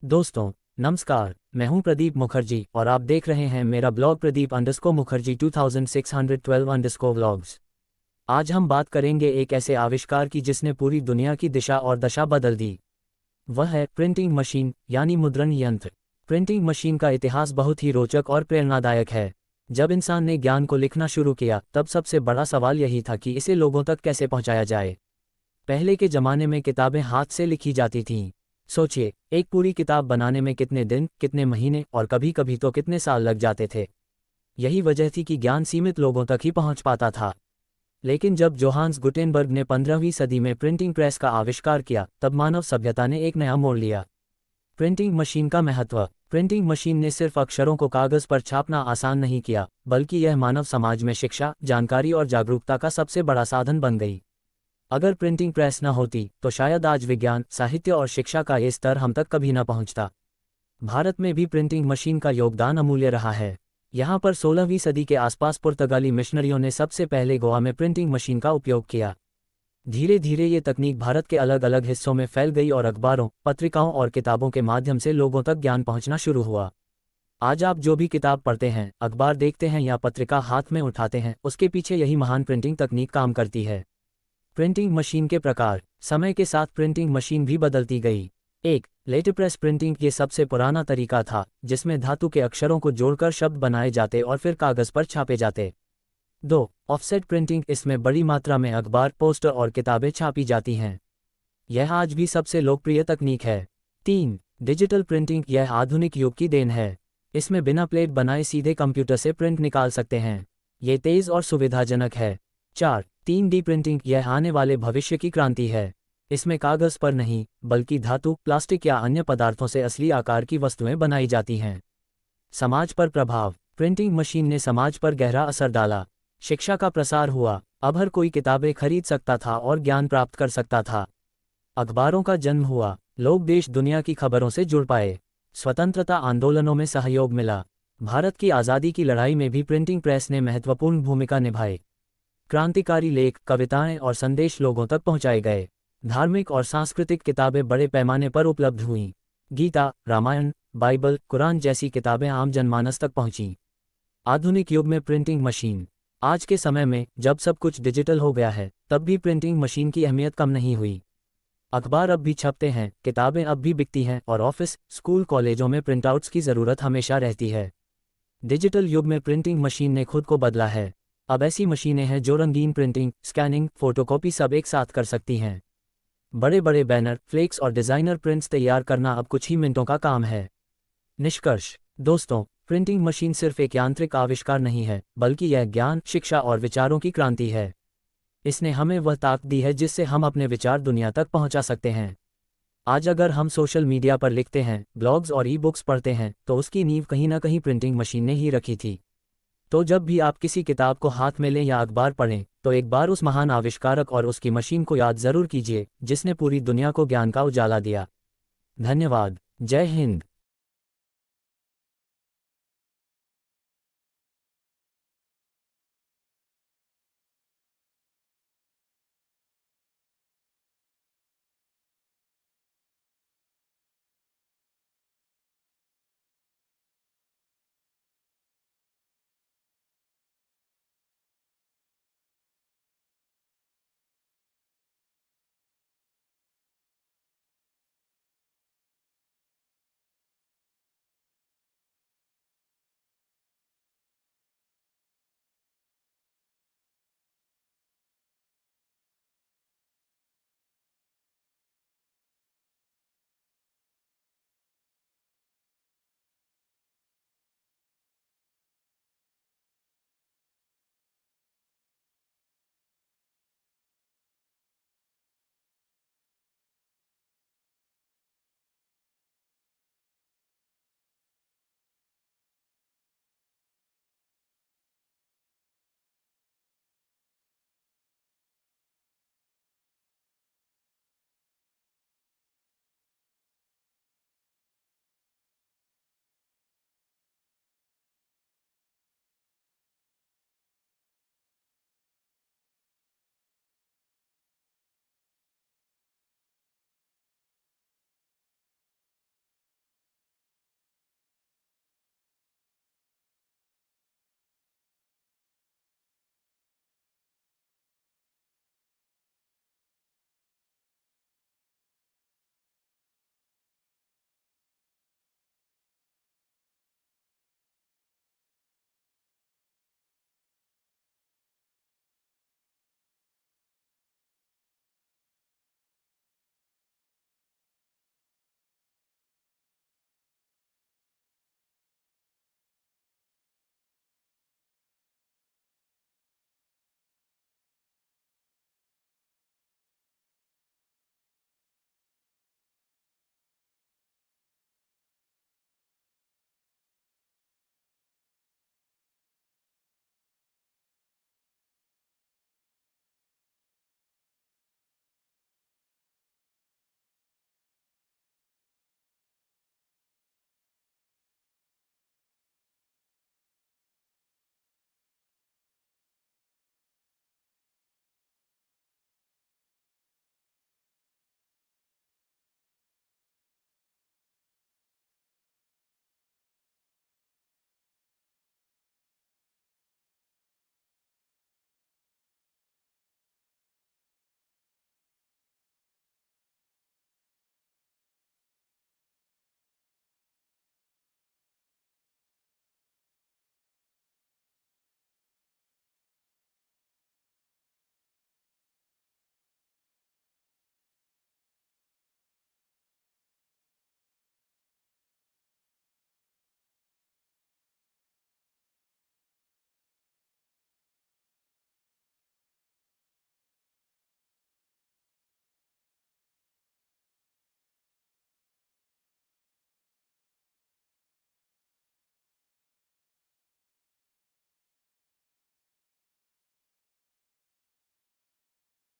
दोस्तों, नमस्कार। मैं हूं प्रदीप मुखर्जी और आप देख रहे हैं मेरा ब्लॉग प्रदीप_मुखर्जी 2612_व्लॉग्स। आज हम बात करेंगे एक ऐसे आविष्कार की जिसने पूरी दुनिया की दिशा और दशा बदल दी। वह है प्रिंटिंग मशीन यानी मुद्रण यंत्र। प्रिंटिंग मशीन का इतिहास बहुत ही रोचक और प्रेरणादायक है। जब इंसान ने ज्ञान को लिखना शुरू किया तब सबसे बड़ा सवाल यही था कि इसे लोगों तक कैसे पहुंचाया जाए। पहले के ज़माने में किताबें हाथ से लिखी जाती थीं। सोचिए, एक पूरी किताब बनाने में कितने दिन, कितने महीने और कभी कभी तो कितने साल लग जाते थे। यही वजह थी कि ज्ञान सीमित लोगों तक ही पहुंच पाता था। लेकिन जब जोहान्स गुटेनबर्ग ने 15वीं सदी में प्रिंटिंग प्रेस का आविष्कार किया तब मानव सभ्यता ने एक नया मोड़ लिया। प्रिंटिंग मशीन का महत्व। प्रिंटिंग मशीन ने सिर्फ अक्षरों को कागज पर छापना आसान नहीं किया, बल्कि यह मानव समाज में शिक्षा, जानकारी और जागरूकता का सबसे बड़ा साधन बन गई। अगर प्रिंटिंग प्रेस न होती तो शायद आज विज्ञान, साहित्य और शिक्षा का ये स्तर हम तक कभी न पहुंचता। भारत में भी प्रिंटिंग मशीन का योगदान अमूल्य रहा है। यहाँ पर 16वीं सदी के आसपास पुर्तगाली मिशनरियों ने सबसे पहले गोवा में प्रिंटिंग मशीन का उपयोग किया। धीरे धीरे ये तकनीक भारत के अलग अलग हिस्सों में फैल गई और अखबारों, पत्रिकाओं और किताबों के माध्यम से लोगों तक ज्ञान पहुंचना शुरू हुआ। आज आप जो भी किताब पढ़ते हैं, अखबार देखते हैं या पत्रिका हाथ में उठाते हैं, उसके पीछे यही महान प्रिंटिंग तकनीक काम करती है। प्रिंटिंग मशीन के प्रकार। समय के साथ प्रिंटिंग मशीन भी बदलती गई। 1. Letterpress printing. ये सबसे पुराना तरीका था जिसमें धातु के अक्षरों को जोड़कर शब्द बनाए जाते और फिर कागज पर छापे जाते। 2. Offset printing. इसमें बड़ी मात्रा में अखबार, पोस्टर और किताबें छापी जाती हैं। यह आज भी सबसे लोकप्रिय तकनीक है। 3. Digital printing. यह आधुनिक युग की देन है। इसमें बिना प्लेट बनाए सीधे कंप्यूटर से प्रिंट निकाल सकते हैं। ये तेज़ और सुविधाजनक है। 4. 3D printing. यह आने वाले भविष्य की क्रांति है। इसमें कागज पर नहीं, बल्कि धातु, प्लास्टिक या अन्य पदार्थों से असली आकार की वस्तुएं बनाई जाती हैं। समाज पर प्रभाव। प्रिंटिंग मशीन ने समाज पर गहरा असर डाला। शिक्षा का प्रसार हुआ। अब हर कोई किताबें खरीद सकता था और ज्ञान प्राप्त कर सकता था। अखबारों का जन्म हुआ। लोग देश दुनिया की खबरों से जुड़ पाए। स्वतंत्रता आंदोलनों में सहयोग मिला। भारत की आज़ादी की लड़ाई में भी प्रिंटिंग प्रेस ने महत्वपूर्ण भूमिका निभाई। क्रांतिकारी लेख, कविताएं और संदेश लोगों तक पहुंचाए गए। धार्मिक और सांस्कृतिक किताबें बड़े पैमाने पर उपलब्ध हुईं। गीता, रामायण, बाइबल, कुरान जैसी किताबें आम जनमानस तक पहुंचीं। आधुनिक युग में प्रिंटिंग मशीन। आज के समय में जब सब कुछ डिजिटल हो गया है, तब भी प्रिंटिंग मशीन की अहमियत कम नहीं हुई। अखबार अब भी छपते हैं, किताबें अब भी बिकती हैं और ऑफिस, स्कूल, कॉलेजों में प्रिंटआउट्स की ज़रूरत हमेशा रहती है। डिजिटल युग में प्रिंटिंग मशीन ने खुद को बदला है। अब ऐसी मशीनें हैं जो रंगीन प्रिंटिंग, स्कैनिंग, फोटोकॉपी सब एक साथ कर सकती हैं। बड़े बड़े बैनर, फ्लेक्स और डिज़ाइनर प्रिंट्स तैयार करना अब कुछ ही मिनटों का काम है। निष्कर्ष। दोस्तों, प्रिंटिंग मशीन सिर्फ एक यांत्रिक आविष्कार नहीं है, बल्कि यह ज्ञान, शिक्षा और विचारों की क्रांति है। इसने हमें वह ताकत दी है जिससे हम अपने विचार दुनिया तक पहुंचा सकते हैं। आज अगर हम सोशल मीडिया पर लिखते हैं, ब्लॉग्स और ई-बुक्स पढ़ते हैं, तो उसकी नींव कहीं ना कहीं प्रिंटिंग मशीन ने ही रखी थी। तो जब भी आप किसी किताब को हाथ में लें या अखबार पढ़ें, तो एक बार उस महान आविष्कारक और उसकी मशीन को याद ज़रूर कीजिए, जिसने पूरी दुनिया को ज्ञान का उजाला दिया। धन्यवाद। जय हिंद।